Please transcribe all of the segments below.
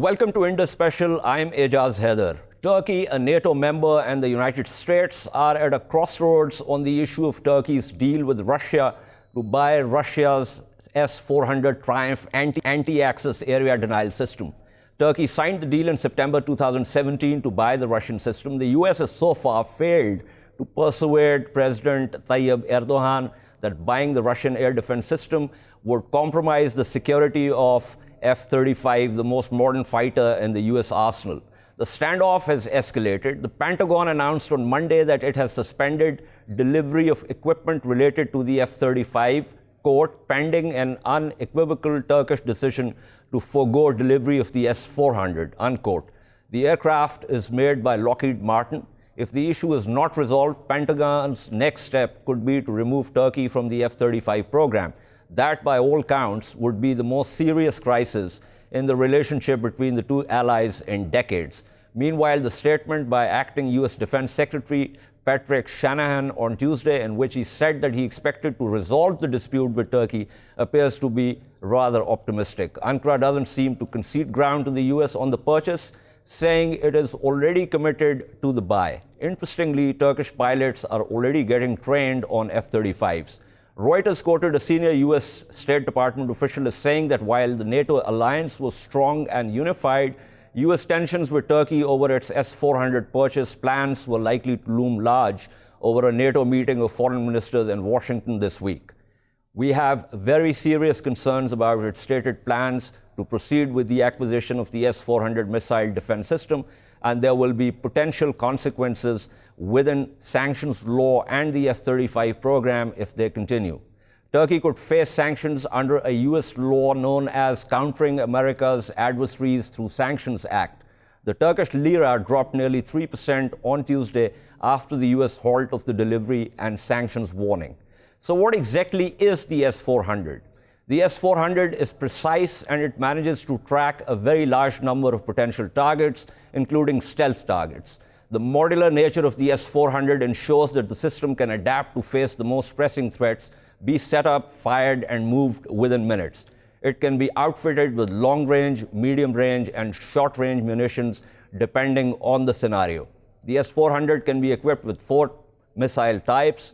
Welcome to Indus Special. I'm Ejaz Haider. Turkey, a NATO member, and the United States are at a crossroads on the issue of Turkey's deal with Russia to buy Russia's S-400 Triumph anti-access area denial system. Turkey signed the deal in September 2017 to buy the Russian system. The US has so far failed to persuade President Tayyip Erdogan that buying the Russian air defense system would compromise the security of F-35, the most modern fighter in the US arsenal. The standoff has escalated. The Pentagon announced on Monday that it has suspended delivery of equipment related to the F-35, quote, pending an unequivocal Turkish decision to forego delivery of the S-400, unquote. The aircraft is made by Lockheed Martin. If the issue is not resolved, Pentagon's next step could be to remove Turkey from the F-35 program. That, by all counts, would be the most serious crisis in the relationship between the two allies in decades. Meanwhile, the statement by acting U.S. Defense Secretary Patrick Shanahan on Tuesday, in which he said that he expected to resolve the dispute with Turkey, appears to be rather optimistic. Ankara doesn't seem to concede ground to the U.S. on the purchase, saying it is already committed to the buy. Interestingly, Turkish pilots are already getting trained on F-35s. Reuters quoted a senior U.S. State Department official as saying that while the NATO alliance was strong and unified, U.S. tensions with Turkey over its S-400 purchase plans were likely to loom large over a NATO meeting of foreign ministers in Washington this week. We have very serious concerns about its stated plans to proceed with the acquisition of the S-400 missile defense system, and there will be potential consequences within sanctions law and the F-35 program if they continue. Turkey could face sanctions under a U.S. law known as Countering America's Adversaries Through Sanctions Act. The Turkish lira dropped nearly 3% on Tuesday after the U.S. halt of the delivery and sanctions warning. So what exactly is the S-400? The S-400 is precise and it manages to track a very large number of potential targets, including stealth targets. The modular nature of the S-400 ensures that the system can adapt to face the most pressing threats, be set up, fired, and moved within minutes. It can be outfitted with long-range, medium-range, and short-range munitions, depending on the scenario. The S-400 can be equipped with 4 missile types,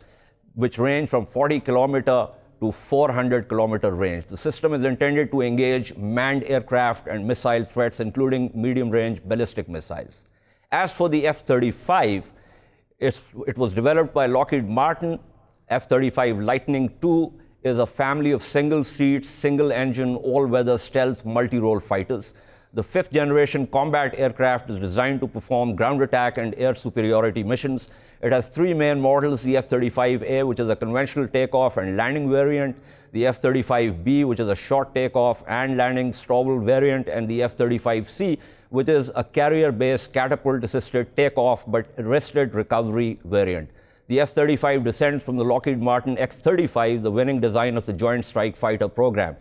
which range from 40-kilometer to 400-kilometer range. The system is intended to engage manned aircraft and missile threats, including medium-range ballistic missiles. As for the F-35, it was developed by Lockheed Martin. F-35 Lightning II is a family of single-seat, single-engine, all-weather stealth multi-role fighters. The 5th-generation combat aircraft is designed to perform ground attack and air superiority missions. It has 3 main models: the F-35A, which is a conventional takeoff and landing variant, the F-35B, which is a short takeoff and landing STOVL variant, and the F-35C, which is a carrier-based catapult-assisted takeoff but arrested recovery variant. The F-35 descends from the Lockheed Martin X-35, the winning design of the Joint Strike Fighter program.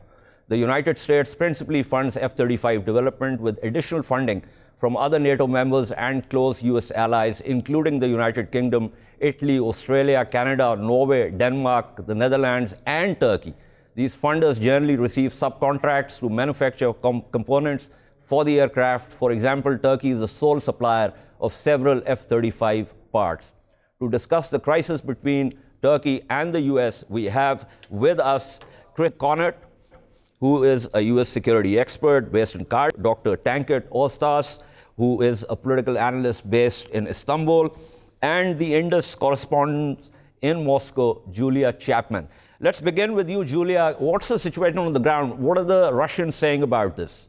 The United States principally funds F-35 development, with additional funding from other NATO members and close U.S. allies, including the United Kingdom, Italy, Australia, Canada, Norway, Denmark, the Netherlands, and Turkey. These funders generally receive subcontracts to manufacture components for the aircraft. For example, Turkey is the sole supplier of several F-35 parts. To discuss the crisis between Turkey and the U.S., we have with us Kaunert, who is a U.S. security expert based in Qatar, Dr. Tankut Oztas, who is a political analyst based in Istanbul, and the Indus correspondent in Moscow, Julia Chapman. Let's begin with you, Julia. What's the situation on the ground? What are the Russians saying about this?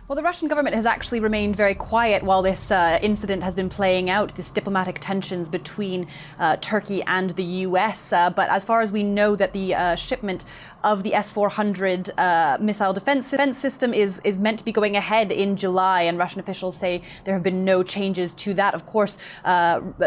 Well, the Russian government has actually remained very quiet while this incident has been playing out, this diplomatic tensions between Turkey and the US. But as far as we know, that the shipment of the S-400 missile defense system is meant to be going ahead in July, and Russian officials say there have been no changes to that. Of course,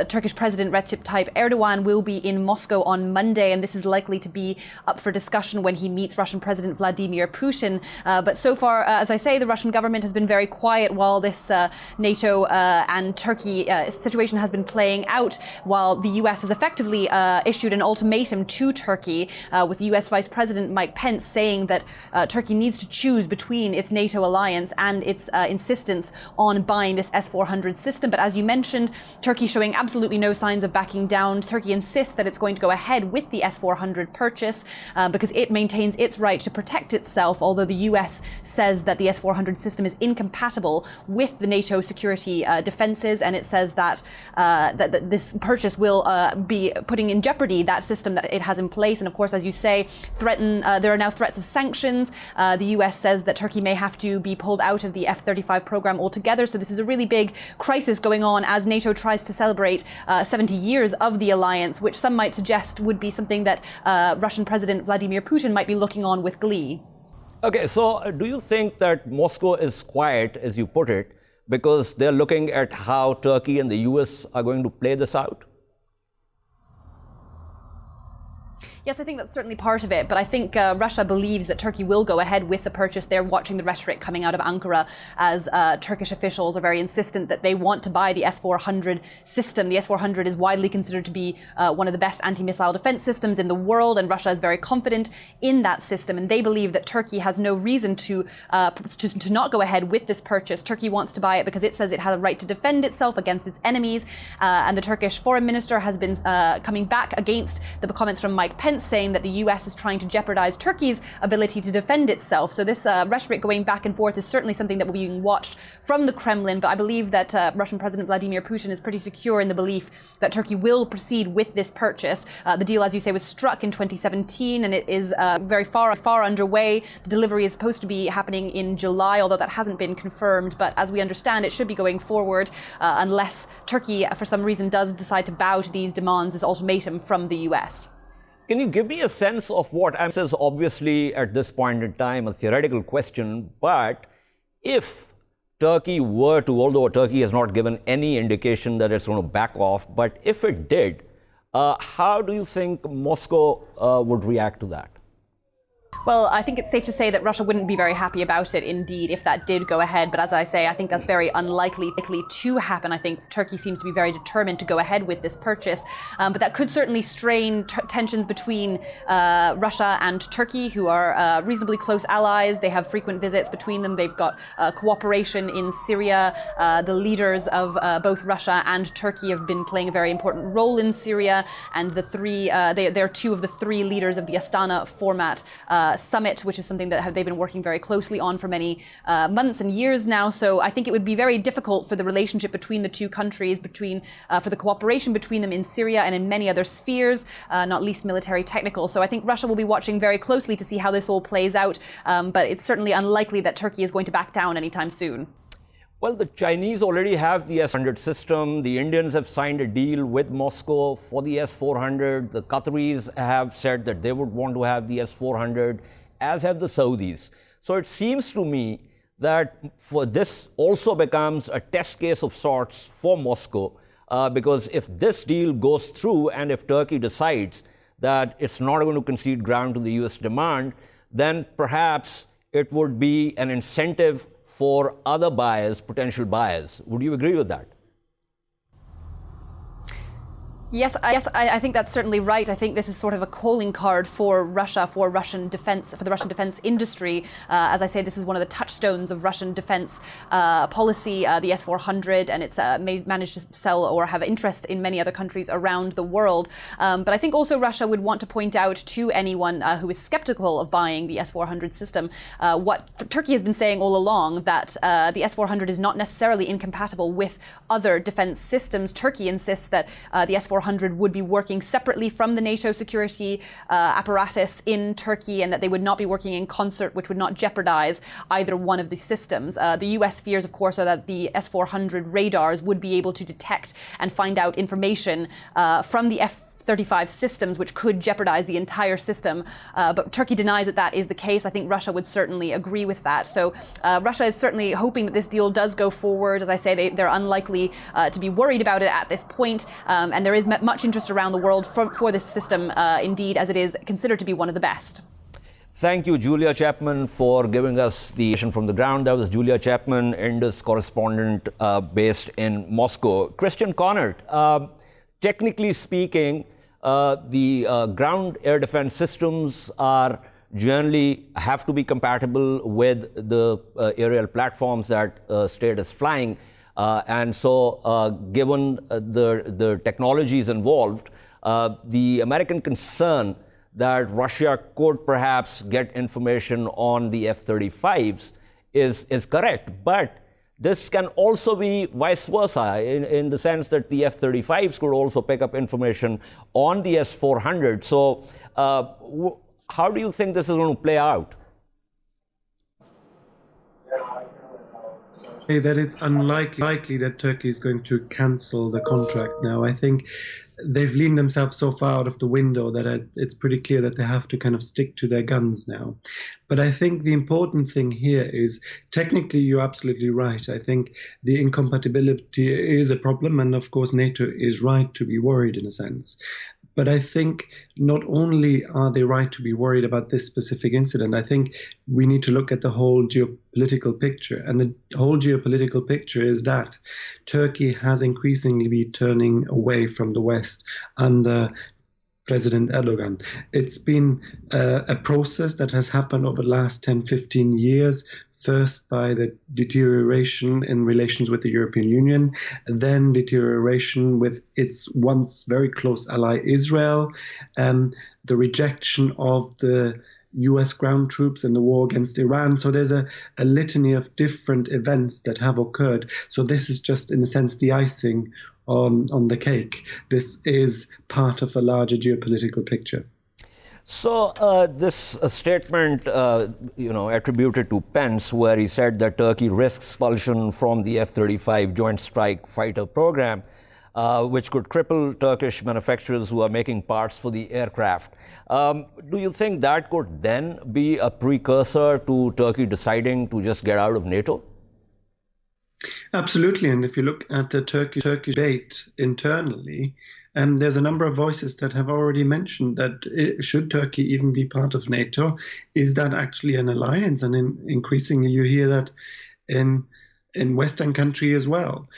Turkish President Recep Tayyip Erdogan will be in Moscow on Monday, and this is likely to be up for discussion when he meets Russian President Vladimir Putin. But so far, as I say, the Russian government government has been very quiet while this NATO and Turkey situation has been playing out, while the US has effectively issued an ultimatum to Turkey, with US Vice President Mike Pence saying that Turkey needs to choose between its NATO alliance and its insistence on buying this S-400 system. But as you mentioned, Turkey showing absolutely no signs of backing down. Turkey insists that it's going to go ahead with the S-400 purchase because it maintains its right to protect itself, although the US says that the S-400 system is incompatible with the NATO security defenses, and it says that that this purchase will be putting in jeopardy that system that it has in place. And of course, as you say, there are now threats of sanctions. The US says that Turkey may have to be pulled out of the F-35 program altogether. So this is a really big crisis going on as NATO tries to celebrate 70 years of the alliance, which some might suggest would be something that Russian President Vladimir Putin might be looking on with glee. Okay, so do you think that Moscow is quiet, as you put it, because they're looking at how Turkey and the US are going to play this out? Yes, I think that's certainly part of it, but I think Russia believes that Turkey will go ahead with the purchase. They're watching the rhetoric coming out of Ankara as Turkish officials are very insistent that they want to buy the S-400 system. The S-400 is widely considered to be one of the best anti-missile defense systems in the world, and Russia is very confident in that system, and they believe that Turkey has no reason to not go ahead with this purchase. Turkey wants to buy it because it says it has a right to defend itself against its enemies, and the Turkish foreign minister has been coming back against the comments from Mike Pence, saying that the US is trying to jeopardize Turkey's ability to defend itself. So this rhetoric going back and forth is certainly something that will be being watched from the Kremlin, but I believe that Russian President Vladimir Putin is pretty secure in the belief that Turkey will proceed with this purchase. The deal, as you say, was struck in 2017, and it is very far underway. The delivery is supposed to be happening in July, although that hasn't been confirmed, but as we understand, it should be going forward unless Turkey, for some reason, does decide to bow to these demands, this ultimatum from the US. Can you give me a sense of what, this is obviously at this point in time a theoretical question, but if Turkey were to, although Turkey has not given any indication that it's going to back off, but if it did, how do you think Moscow would react to that? Well, I think it's safe to say that Russia wouldn't be very happy about it, indeed, if that did go ahead. But as I say, I think that's very unlikely to happen. I think Turkey seems to be very determined to go ahead with this purchase. But that could certainly strain tensions between Russia and Turkey, who are reasonably close allies. They have frequent visits between them. They've got cooperation in Syria. The leaders of both Russia and Turkey have been playing a very important role in Syria. And the three, they're two of the three leaders of the Astana format summit, which is something that they've been working very closely on for many months and years now. So I think it would be very difficult for the relationship between the two countries, for the cooperation between them in Syria and in many other spheres, not least military technical. So I think Russia will be watching very closely to see how this all plays out, but it's certainly unlikely that Turkey is going to back down anytime soon. Well, the Chinese already have the S-400 system. The Indians have signed a deal with Moscow for the S-400. The Qataris have said that they would want to have the S-400, as have the Saudis. So it seems to me that for this also becomes a test case of sorts for Moscow, because if this deal goes through and if Turkey decides that it's not going to concede ground to the US demand, then perhaps it would be an incentive for other buyers, potential buyers. Would you agree with that? Yes, I think that's certainly right. I think this is sort of a calling card for Russia, for Russian defense, for the Russian defense industry. As I say, this is one of the touchstones of Russian defense policy, the S-400, and it's managed to sell or have interest in many other countries around the world. But I think also Russia would want to point out to anyone who is skeptical of buying the S-400 system what Turkey has been saying all along, that the S-400 is not necessarily incompatible with other defense systems. Turkey insists that the S-400 would be working separately from the NATO security apparatus in Turkey, and that they would not be working in concert, which would not jeopardize either one of the systems. The US fears, of course, are that the S-400 radars would be able to detect and find out information from the F-35 systems, which could jeopardize the entire system. But Turkey denies that that is the case. I think Russia would certainly agree with that. So Russia is certainly hoping that this deal does go forward. As I say, they're unlikely to be worried about it at this point. And there is much interest around the world for this system, indeed, as it is considered to be one of the best. Thank you, Julia Chapman, for giving us the information from the ground. That was Julia Chapman, Indus correspondent based in Moscow. Christian Kaunert, technically speaking, the ground air defense systems are generally have to be compatible with the aerial platforms that state is flying. And so given the technologies involved, the American concern that Russia could perhaps get information on the F-35s is correct. But this can also be vice versa in the sense that the F-35s could also pick up information on the S-400. So how do you think this is going to play out? That it's unlikely that Turkey is going to cancel the contract now. I think they've leaned themselves so far out of the window that it's pretty clear that they have to kind of stick to their guns now. But I think the important thing here is, technically, you're absolutely right. I think the incompatibility is a problem, and of course, NATO is right to be worried in a sense. But I think not only are they right to be worried about this specific incident, I think we need to look at the whole geopolitical picture. And the whole geopolitical picture is that Turkey has increasingly been turning away from the West under President Erdogan. It's been a process that has happened over the last 10, 15 years, first by the deterioration in relations with the European Union, then deterioration with its once very close ally Israel, the rejection of the US ground troops in the war against Iran. So there's a litany of different events that have occurred. So this is just, in a sense, the icing on the cake. This is part of a larger geopolitical picture. So this statement, attributed to Pence, where he said that Turkey risks expulsion from the F-35 Joint Strike Fighter program, which could cripple Turkish manufacturers who are making parts for the aircraft. Do you think that could then be a precursor to Turkey deciding to just get out of NATO? Absolutely. And if you look at the Turkish debate internally, there's a number of voices that have already mentioned that should Turkey even be part of NATO, is that actually an alliance? And increasingly you hear that in Western countries as well.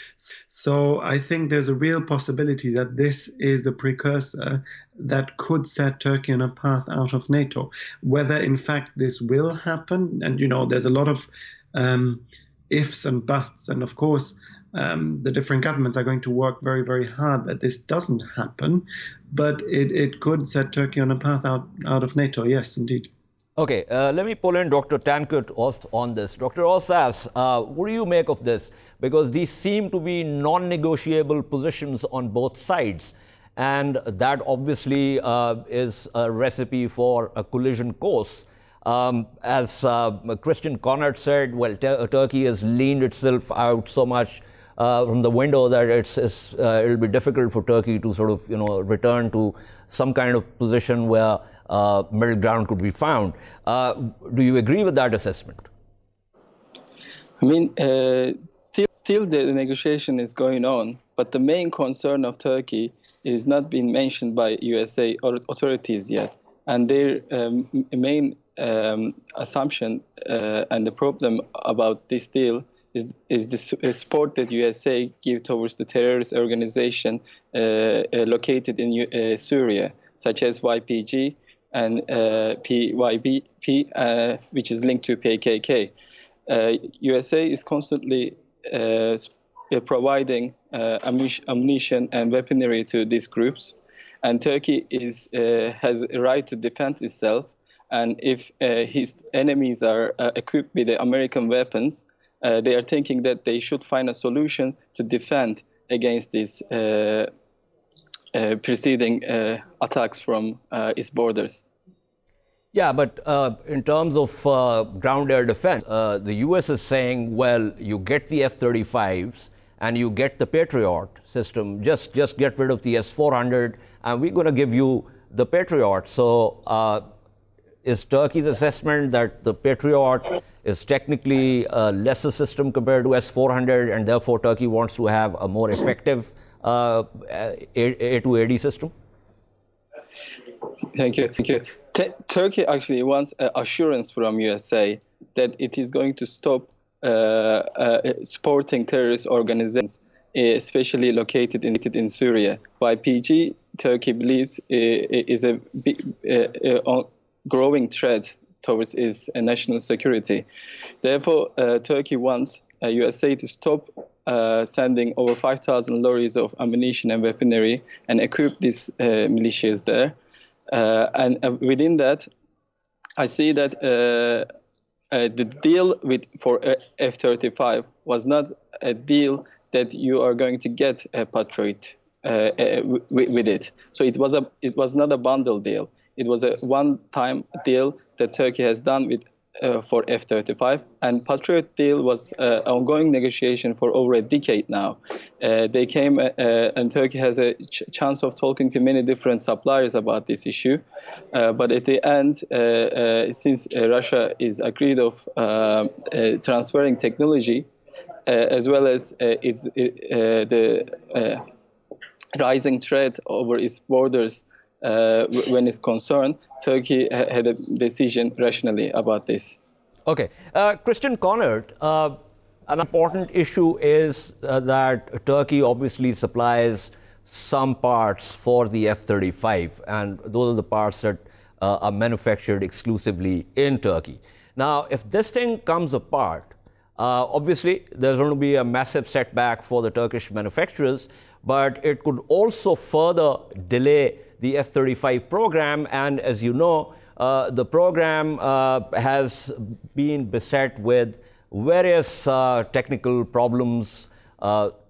So I think there's a real possibility that this is the precursor that could set Turkey on a path out of NATO. Whether in fact this will happen, and there's a lot of ifs and buts, and of course the different governments are going to work very, very hard that this doesn't happen, but it could set Turkey on a path out of NATO, yes, indeed. Okay, let me pull in Dr. Tankut Oztas on this. Dr. Oztas, what do you make of this? Because these seem to be non-negotiable positions on both sides, and that obviously is a recipe for a collision course. As Christian Kaunert said, well, Turkey has leaned itself out so much from the window that it'll be difficult for Turkey to sort of return to some kind of position where middle ground could be found. Do you agree with that assessment? I mean, still the negotiation is going on, but the main concern of Turkey is not being mentioned by USA authorities yet, and their main assumption and the problem about this deal is the support that USA give towards the terrorist organization located in Syria, such as YPG and PYP, which is linked to PKK. USA is constantly providing ammunition and weaponry to these groups, and Turkey has a right to defend itself. And if his enemies are equipped with the American weapons, they are thinking that they should find a solution to defend against these preceding attacks from its borders. Yeah, but in terms of ground air defense, the US is saying, well, you get the F-35s and you get the Patriot system, just get rid of the S-400 and we're going to give you the Patriot. So is Turkey's assessment that the Patriot is technically a lesser system compared to S-400 and therefore Turkey wants to have a more effective A280 system? Thank you. Turkey actually wants assurance from USA that it is going to stop supporting terrorist organizations, especially located in Syria. YPG, Turkey believes, is a big, growing threat towards its national security. Therefore, Turkey wants USA to stop sending over 5,000 lorries of ammunition and weaponry and equip these militias there. And within that, I see that the deal for F-35 was not a deal that you are going to get a Patriot with it. So it was not a bundle deal. It was a one-time deal that Turkey has done with for F-35, and Patriot deal was ongoing negotiation for over a decade now. They came, and Turkey has a chance of talking to many different suppliers about this issue. But at the end, since Russia is agreed of transferring technology, as well as the rising threat over its borders when it's concerned, Turkey had a decision rationally about this. Okay. Christian Kaunert, an important issue is that Turkey obviously supplies some parts for the F-35, and those are the parts that are manufactured exclusively in Turkey. Now, if this thing comes apart, obviously there's going to be a massive setback for the Turkish manufacturers, but it could also further delay the F-35 program, and as you know, the program has been beset with various technical problems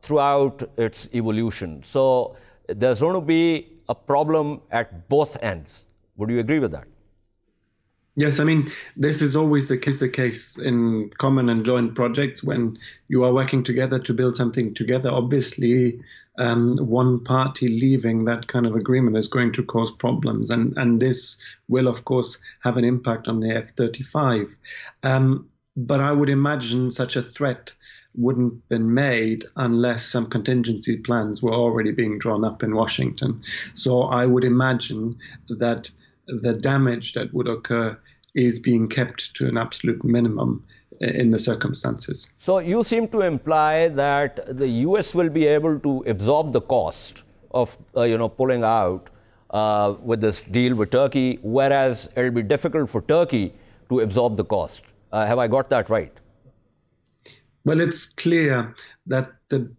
throughout its evolution. So there's going to be a problem at both ends. Would you agree with that? Yes, I mean, this is always the case in common and joint projects when you are working together to build something together. Obviously, one party leaving that kind of agreement is going to cause problems, and this will, of course, have an impact on the F-35. But I would imagine such a threat wouldn't have been made unless some contingency plans were already being drawn up in Washington. So I would imagine that the damage that would occur is being kept to an absolute minimum in the circumstances. So you seem to imply that the US will be able to absorb the cost of pulling out with this deal with Turkey, whereas it will be difficult for Turkey to absorb the cost. Have I got that right? Well, it's clear that the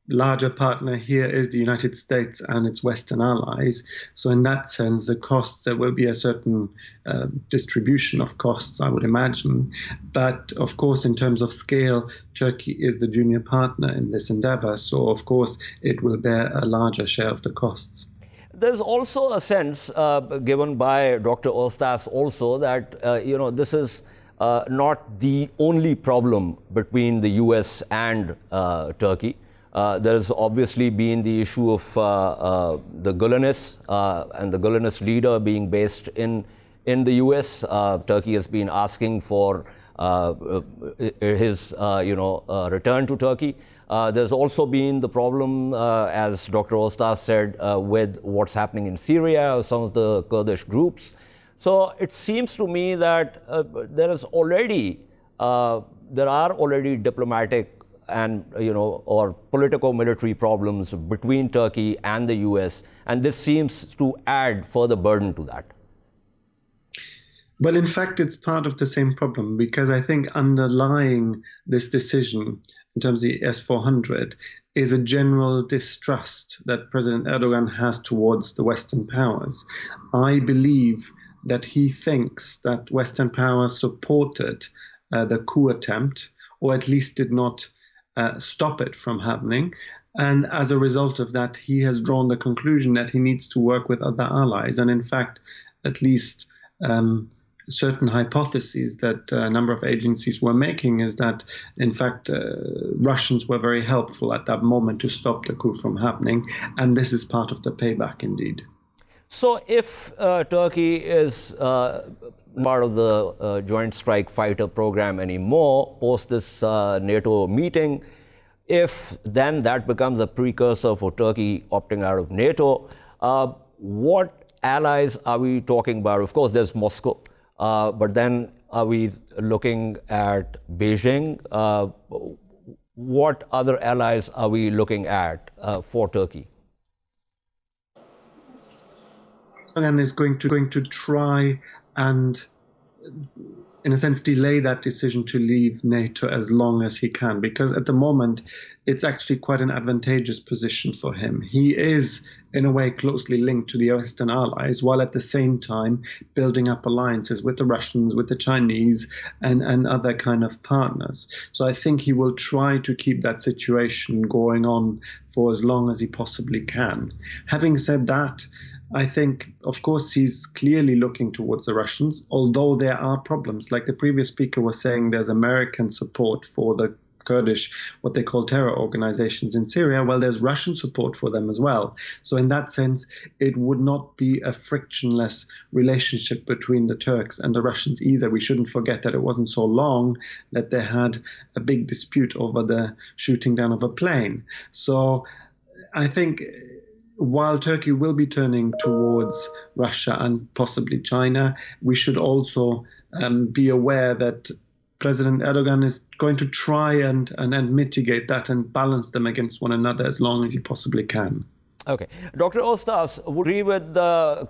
larger partner here is the United States and its Western allies. So in that sense, the costs, there will be a certain distribution of costs, I would imagine. But of course, in terms of scale, Turkey is the junior partner in this endeavor. So of course, it will bear a larger share of the costs. There's also a sense given by Dr. Oztas also that, this is not the only problem between the US and Turkey. There's obviously been the issue of the Gulanis and the Gulenist leader being based in the US. Turkey has been asking for his return to Turkey. There's also been the problem, as Dr. Oztas said, with what's happening in Syria, some of the Kurdish groups. So it seems to me that there are already diplomatic and or politico-military problems between Turkey and the US, and this seems to add further burden to that. Well, in fact, it's part of the same problem, because I think underlying this decision in terms of the S-400 is a general distrust that President Erdogan has towards the Western powers. I believe that he thinks that Western powers supported the coup attempt, or at least did not stop it from happening. And as a result of that, he has drawn the conclusion that he needs to work with other allies. And in fact, at least certain hypotheses that a number of agencies were making is that, in fact, Russians were very helpful at that moment to stop the coup from happening. And this is part of the payback indeed. So if Turkey is part of the Joint Strike Fighter program anymore, post this NATO meeting, if then that becomes a precursor for Turkey opting out of NATO, what allies are we talking about? Of course, there's Moscow, but then are we looking at Beijing? What other allies are we looking at for Turkey? Erdogan is going to try and, in a sense, delay that decision to leave NATO as long as he can, because at the moment it's actually quite an advantageous position for him. He is, in a way, closely linked to the Western allies, while at the same time building up alliances with the Russians, with the Chinese, and other kind of partners. So I think he will try to keep that situation going on for as long as he possibly can. Having said that, I think, of course, he's clearly looking towards the Russians, although there are problems. Like the previous speaker was saying, there's American support for the Kurdish, what they call terror organizations in Syria. Well, there's Russian support for them as well. So in that sense, it would not be a frictionless relationship between the Turks and the Russians either. We shouldn't forget that it wasn't so long that they had a big dispute over the shooting down of a plane. So I think, while Turkey will be turning towards Russia and possibly China, we should also be aware that President Erdogan is going to try and mitigate that and balance them against one another as long as he possibly can. Okay. Dr. Oztas, would you agree with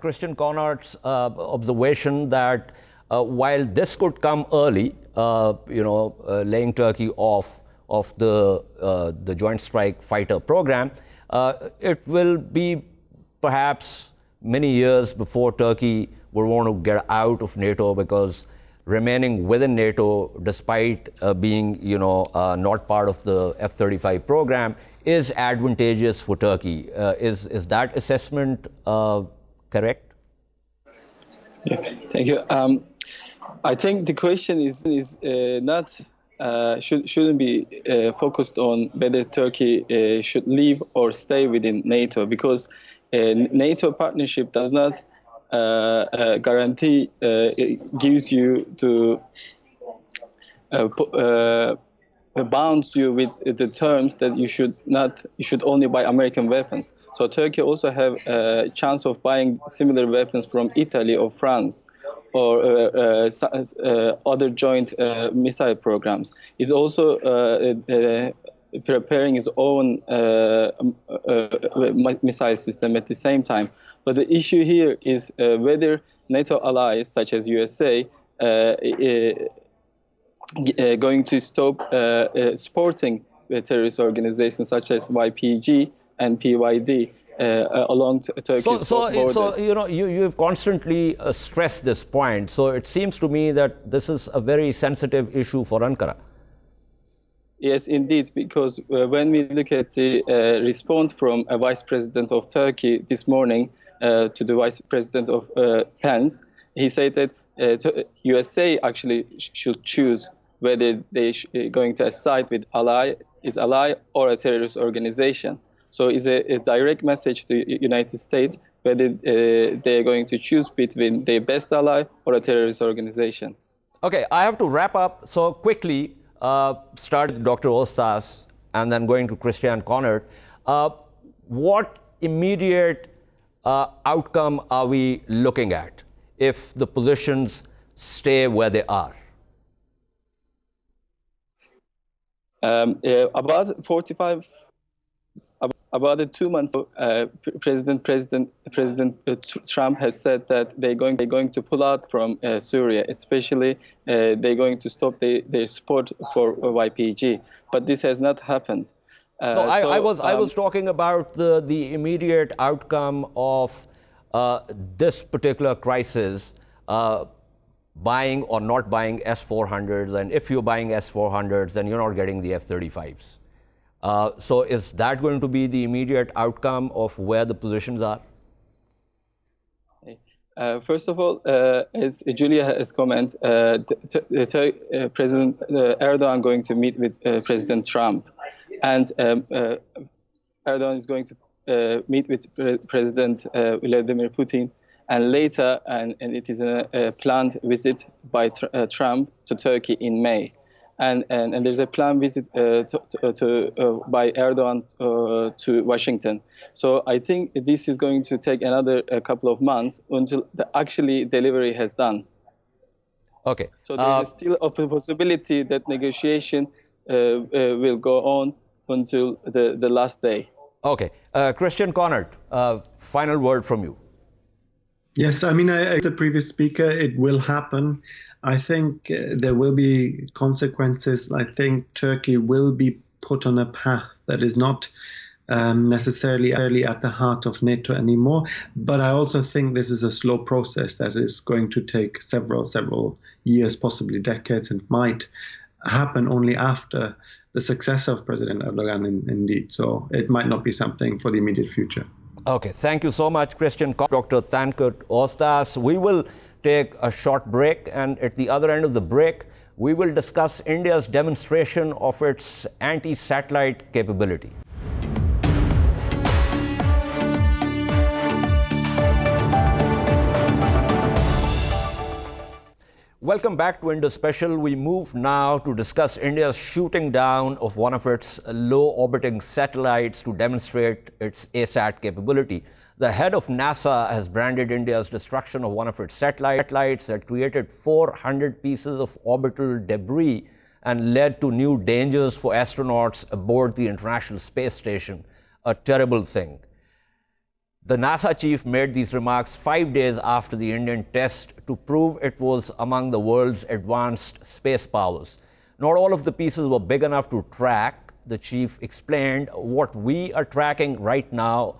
Christian Kaunert's observation that while this could come early, laying Turkey off of the Joint Strike Fighter program, it will be perhaps many years before Turkey will want to get out of NATO, because remaining within NATO, despite being not part of the F-35 program, is advantageous for Turkey. Is that assessment correct? Yeah, thank you. I think the question is not shouldn't be focused on whether Turkey should leave or stay within NATO, because NATO partnership does not guarantee, it gives you to bounds you with the terms that you should only buy American weapons. So Turkey also have a chance of buying similar weapons from Italy or France, or other joint missile programs. It's also preparing its own missile system at the same time. But the issue here is whether NATO allies, such as USA, going to stop supporting the terrorist organizations such as YPG and PYD along Turkey's borders. So you've constantly stressed this point. So it seems to me that this is a very sensitive issue for Ankara. Yes, indeed, because when we look at the response from a vice president of Turkey this morning to the vice president of Pence, he said that USA actually should choose whether they going to side with ally or a terrorist organization. So it's a direct message to the United States whether they're going to choose between their best ally or a terrorist organization. Okay, I have to wrap up. So quickly, start with Dr. Oztas and then going to Christian Kaunert. What immediate outcome are we looking at if the positions stay where they are? About 2 months ago, President Trump has said that they're going to pull out from Syria, especially they're going to stop their support for YPG. But this has not happened. I was talking about the immediate outcome of this particular crisis, buying or not buying S-400s, and if you're buying S-400s, then you're not getting the F-35s. So is that going to be the immediate outcome of where the positions are? First of all, as Julia has commented, President Erdogan going to meet with President Trump, and Erdogan is going to meet with President Vladimir Putin, and later, and it is a planned visit by Trump to Turkey in May. and there's a planned visit by Erdogan to Washington. So I think this is going to take another couple of months until the actually delivery has done. Okay. So there's still a possibility that negotiation will go on until the last day. Okay. Christian Kaunert, final word from you. Yes, I mean, the previous speaker, it will happen. I think there will be consequences. I think Turkey will be put on a path that is not necessarily at the heart of NATO anymore. But I also think this is a slow process that is going to take several years, possibly decades, and might happen only after the success of President Erdogan indeed. So it might not be something for the immediate future. Okay, thank you so much, Christian. Dr. Tankut Oztas. We will take a short break, and at the other end of the break, we will discuss India's demonstration of its anti-satellite capability. Welcome back to Indus Special. We move now to discuss India's shooting down of one of its low-orbiting satellites to demonstrate its ASAT capability. The head of NASA has branded India's destruction of one of its satellites that created 400 pieces of orbital debris and led to new dangers for astronauts aboard the International Space Station. A terrible thing. The NASA chief made these remarks 5 days after the Indian test to prove it was among the world's advanced space powers. Not all of the pieces were big enough to track. The chief explained what we are tracking right now,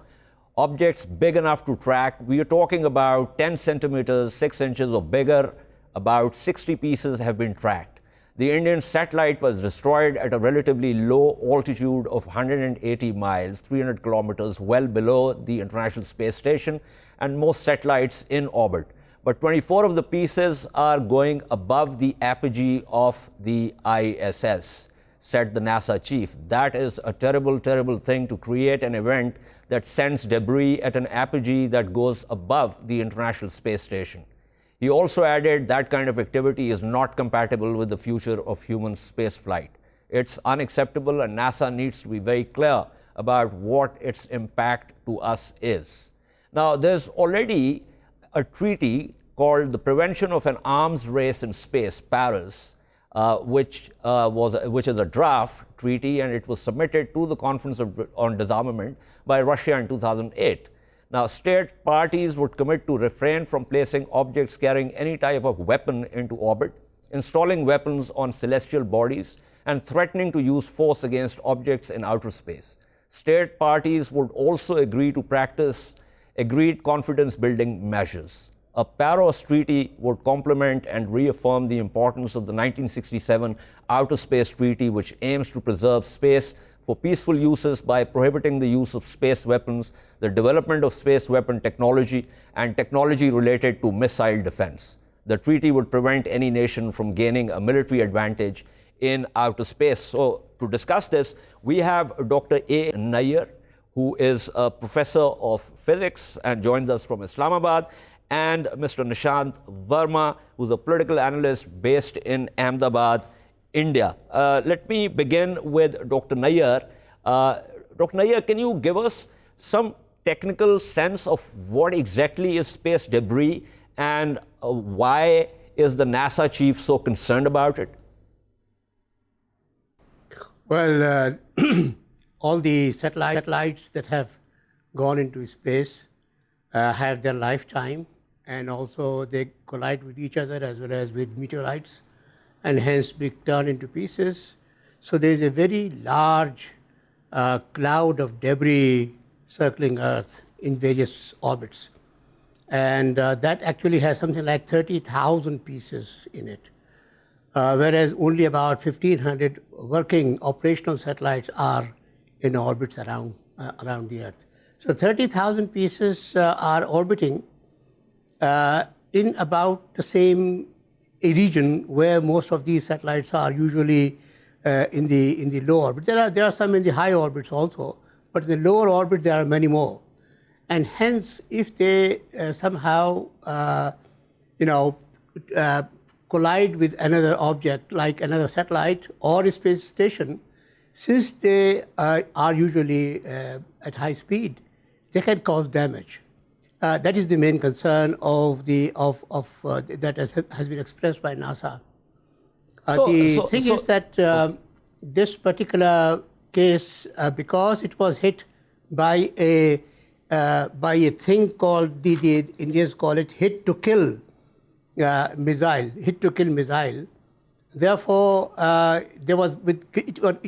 objects big enough to track. We are talking about 10 centimeters, 6 inches or bigger. About 60 pieces have been tracked. The Indian satellite was destroyed at a relatively low altitude of 180 miles, 300 kilometers, well below the International Space Station and most satellites in orbit. But 24 of the pieces are going above the apogee of the ISS, said the NASA chief. That is a terrible, terrible thing, to create an event that sends debris at an apogee that goes above the International Space Station. He also added that kind of activity is not compatible with the future of human spaceflight. It's unacceptable, and NASA needs to be very clear about what its impact to us is. Now, there's already a treaty called the Prevention of an Arms Race in Space, Paris, which is a draft treaty, and it was submitted to the Conference on Disarmament by Russia in 2008. Now, state parties would commit to refrain from placing objects carrying any type of weapon into orbit, installing weapons on celestial bodies, and threatening to use force against objects in outer space. State parties would also agree to practice agreed confidence-building measures. A Paris treaty would complement and reaffirm the importance of the 1967 Outer Space Treaty, which aims to preserve space for peaceful uses by prohibiting the use of space weapons, the development of space weapon technology, and technology related to missile defense. The treaty would prevent any nation from gaining a military advantage in outer space. So to discuss this, we have Dr. A.H.Nayyar, who is a professor of physics and joins us from Islamabad, and Mr. Nishant Verma, who's a political analyst based in Ahmedabad, India. Let me begin with Dr. Nayyar. Dr. Nayyar, can you give us some technical sense of what exactly is space debris and why is the NASA chief so concerned about it? Well, all the satellites that have gone into space have their lifetime, and also they collide with each other as well as with meteorites, and hence be turned into pieces. So there is a very large cloud of debris circling Earth in various orbits. And that actually has something like 30,000 pieces in it, whereas only about 1,500 working operational satellites are in orbits around the Earth. So 30,000 pieces are orbiting in about the same region where most of these satellites are, usually in the low orbit. There are some in the high orbits also, but in the lower orbit there are many more. And hence, if they somehow collide with another object like another satellite or a space station, since they are usually at high speed, they can cause damage. That is the main concern of that has been expressed by NASA. The thing is that this particular case, because it was hit by a thing called the Indians call it hit-to-kill missile. Therefore, it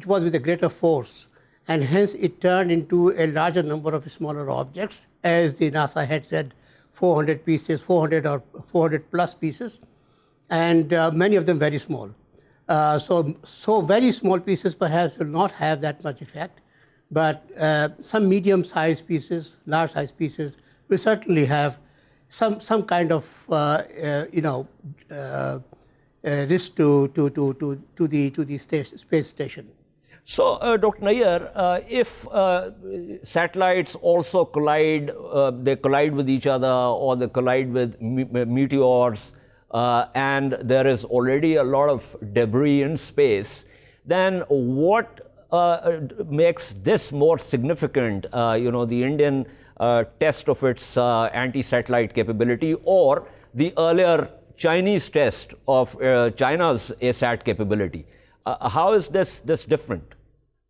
was with a greater force, and hence it turned into a larger number of smaller objects, as the NASA had said, 400 pieces, 400 or 400 plus pieces, and many of them very small. So very small pieces perhaps will not have that much effect, but some medium-sized pieces, large-sized pieces will certainly have some kind of risk to the space station. So, Dr. Nayyar, if satellites also collide, they collide with each other or they collide with meteors, and there is already a lot of debris in space, then what makes this more significant, the Indian test of its anti-satellite capability or the earlier Chinese test of China's ASAT capability? How is this different?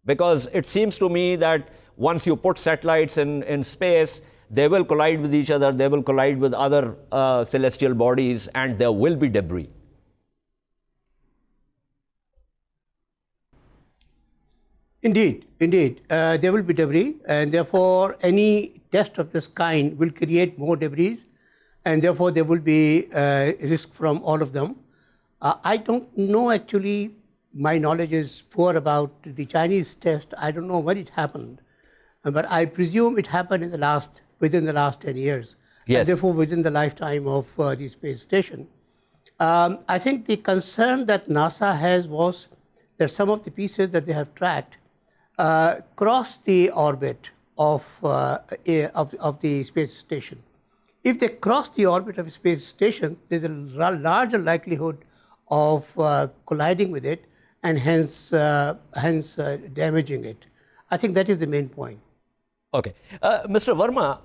Because it seems to me that once you put satellites in space, they will collide with each other, they will collide with other celestial bodies, and there will be debris. Indeed. There will be debris, and therefore any test of this kind will create more debris, and therefore there will be risk from all of them. I don't know actually. My knowledge is poor about the Chinese test. I don't know when it happened, but I presume it happened within the last 10 years. Yes. And therefore within the lifetime of the space station. I think the concern that NASA has was that some of the pieces that they have tracked cross the orbit of the space station. If they cross the orbit of a space station, there's a larger likelihood of colliding with it and hence damaging it. I think that is the main point. Okay. Mr. Verma,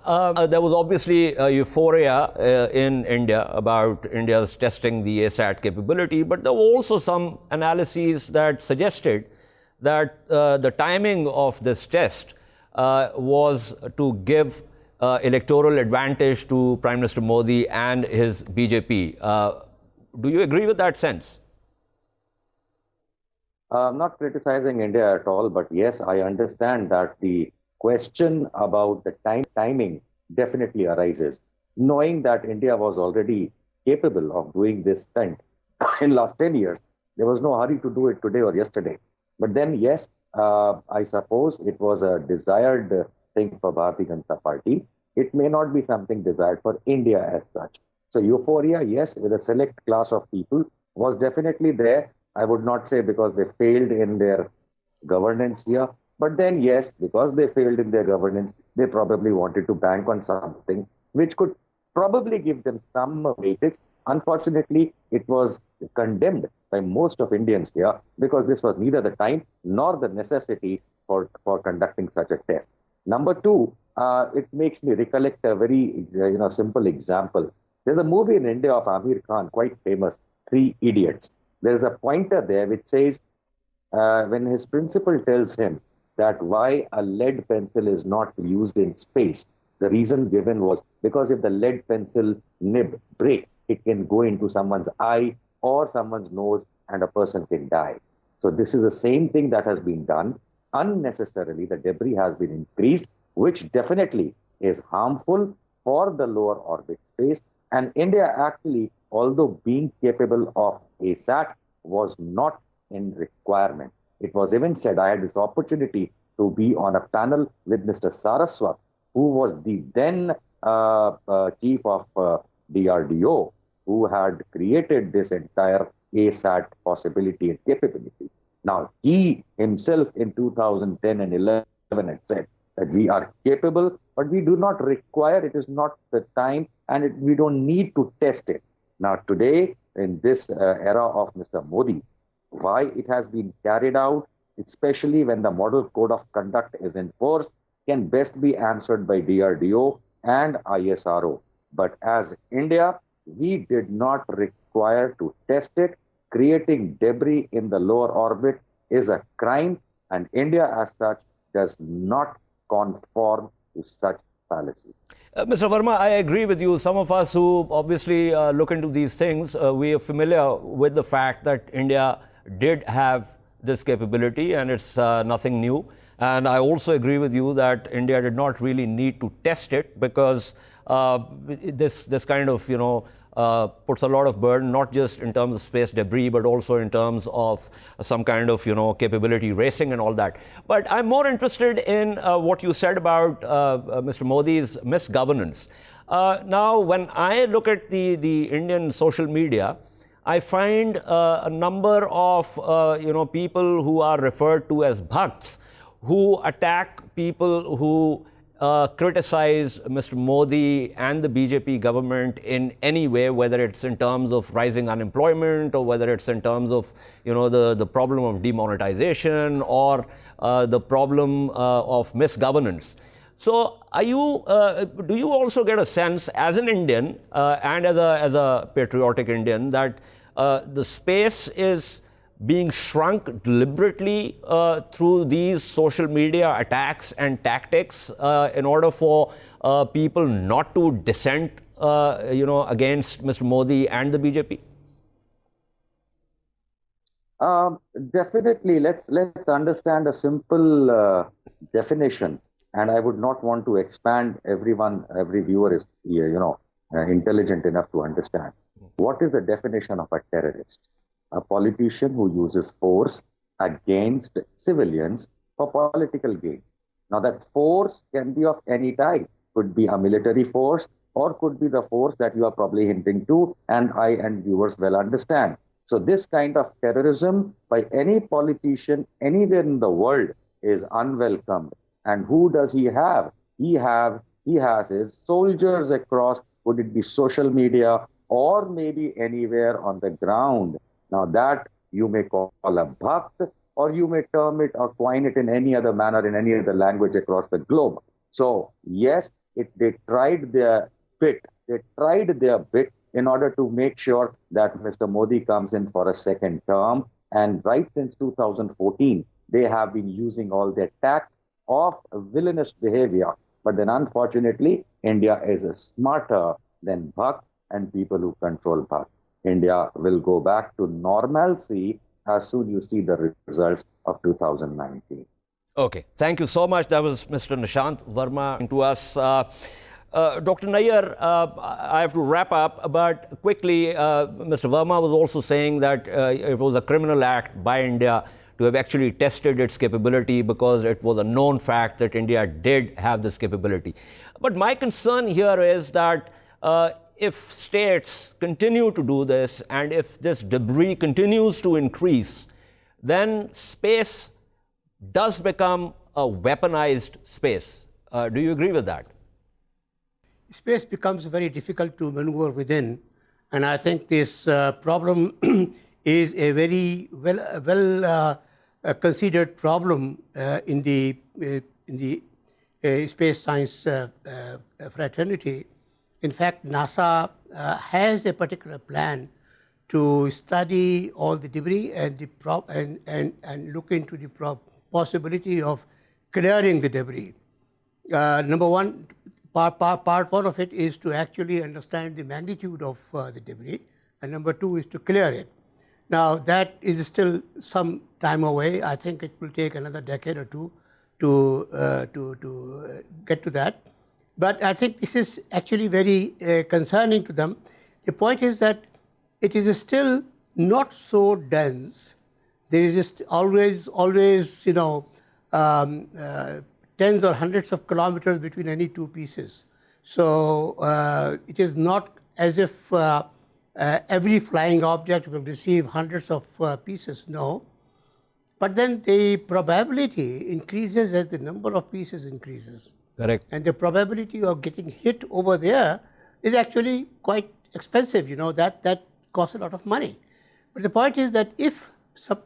there was obviously a euphoria in India about India's testing the ASAT capability, but there were also some analyses that suggested that the timing of this test was to give electoral advantage to Prime Minister Modi and his BJP. Do you agree with that sense? I'm not criticizing India at all, but yes, I understand that the question about the timing definitely arises, knowing that India was already capable of doing this stunt in last 10 years. There was no hurry to do it today or yesterday. But then, yes, I suppose it was a desired thing for Bharatiya Janata Party. It may not be something desired for India as such. So euphoria, yes, with a select class of people was definitely there. I would not say because they failed in their governance here, but then yes, because they failed in their governance, they probably wanted to bank on something which could probably give them some weightage. Unfortunately, it was condemned by most of Indians here because this was neither the time nor the necessity for conducting such a test. Number two, it makes me recollect a very simple example. There's a movie in India of Amir Khan, quite famous, Three Idiots. There's a pointer there which says, when his principal tells him that why a lead pencil is not used in space, the reason given was because if the lead pencil nib breaks, it can go into someone's eye or someone's nose and a person can die. So this is the same thing that has been done. Unnecessarily, the debris has been increased, which definitely is harmful for the lower orbit space. And India actually, although being capable of ASAT, was not in requirement. It was even said, I had this opportunity to be on a panel with Mr. Saraswat, who was the then chief of DRDO, who had created this entire ASAT possibility and capability. Now, he himself in 2010 and 11 had said that we are capable, but we do not require, it is not the time, and we don't need to test it. Now, today, in this era of Mr. Modi. Why it has been carried out, especially when the model code of conduct is enforced, can best be answered by DRDO and ISRO. But as India, we did not require to test it. Creating debris in the lower orbit is a crime, and India as such does not conform to such fallacies. Mr. Verma, I agree with you. Some of us who obviously look into these things, we are familiar with the fact that India did have this capability, and it's nothing new. And I also agree with you that India did not really need to test it, because this kind of, puts a lot of burden, not just in terms of space debris, but also in terms of some kind of, capability racing and all that. But I'm more interested in what you said about Mr. Modi's misgovernance. Now, when I look at the Indian social media, I find a number of, people who are referred to as bhakts, who attack people who criticize Mr. Modi and the BJP government in any way, whether it's in terms of rising unemployment, or whether it's in terms of, the problem of demonetization, or the problem of misgovernance. So, do you also get a sense as an Indian and as a patriotic Indian that the space is being shrunk deliberately through these social media attacks and tactics in order for people not to dissent, against Mr. Modi and the BJP? Definitely. Let's understand a simple definition, and I would not want to expand every viewer is intelligent enough to understand. What is the definition of a terrorist? A politician who uses force against civilians for political gain. Now, that force can be of any type. Could be a military force, or could be the force that you are probably hinting to, and I and viewers well understand. So this kind of terrorism by any politician anywhere in the world is unwelcome. And who does he have? He has his soldiers across, would it be social media or maybe anywhere on the ground. Now that you may call a bhakt, or you may term it or coin it in any other manner, in any other language across the globe. So yes, they tried their bit. They tried their bit in order to make sure that Mr. Modi comes in for a second term. And right since 2014, they have been using all their tact of villainous behavior. But then unfortunately, India is smarter than bhakt and people who control bhakt. India will go back to normalcy as soon as you see the results of 2019. Okay, thank you so much. That was Mr. Nishant Verma to us. Dr. Nayyar, I have to wrap up, but quickly, Mr. Verma was also saying that it was a criminal act by India to have actually tested its capability, because it was a known fact that India did have this capability. But my concern here is that if states continue to do this, and if this debris continues to increase, then space does become a weaponized space. Do you agree with that? Space becomes very difficult to maneuver within, and I think this problem is a very well considered problem in the space science fraternity. In fact, NASA has a particular plan to study all the debris and look into the possibility of clearing the debris. Number one, part one of it is to actually understand the magnitude of the debris, and number two is to clear it. Now, that is still some time away. I think it will take another decade or two to get to that. But I think this is actually very concerning to them. The point is that it is still not so dense. There is just always tens or hundreds of kilometers between any two pieces. So it is not as if every flying object will receive hundreds of pieces, no. But then the probability increases as the number of pieces increases. Correct. And the probability of getting hit over there is actually quite expensive. That costs a lot of money. But the point is that if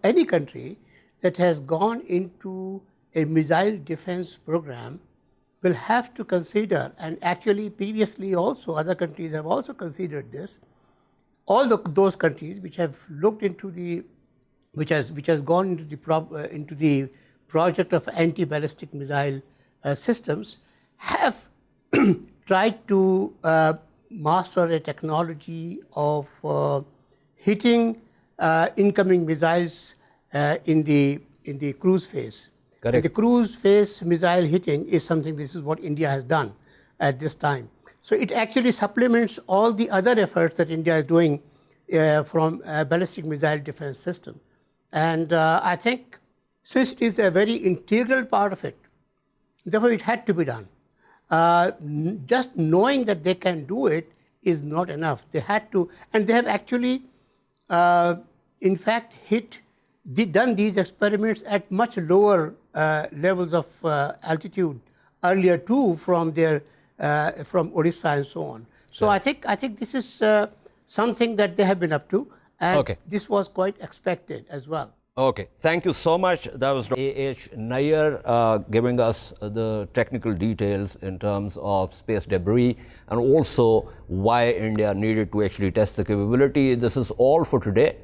any country that has gone into a missile defense program will have to consider, and actually previously also other countries have also considered this, all those countries which have looked into the, which has gone into the project of anti-ballistic missile systems, have tried to master a technology of hitting incoming missiles in the cruise phase. Correct. And the cruise phase missile hitting is something, this is what India has done at this time. So it actually supplements all the other efforts that India is doing from ballistic missile defense system. And I think since it is a very integral part of it, therefore it had to be done. Just knowing that they can do it is not enough. They had to, and they have actually, in fact, done these experiments at much lower levels of altitude earlier too, from Odisha and so on. So I think this is something that they have been up to, and this was quite expected as well. Okay, thank you so much. That was A.H.Nayyar giving us the technical details in terms of space debris and also why India needed to actually test the capability. This is all for today.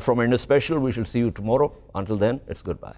From Indus Special, we shall see you tomorrow. Until then, it's goodbye.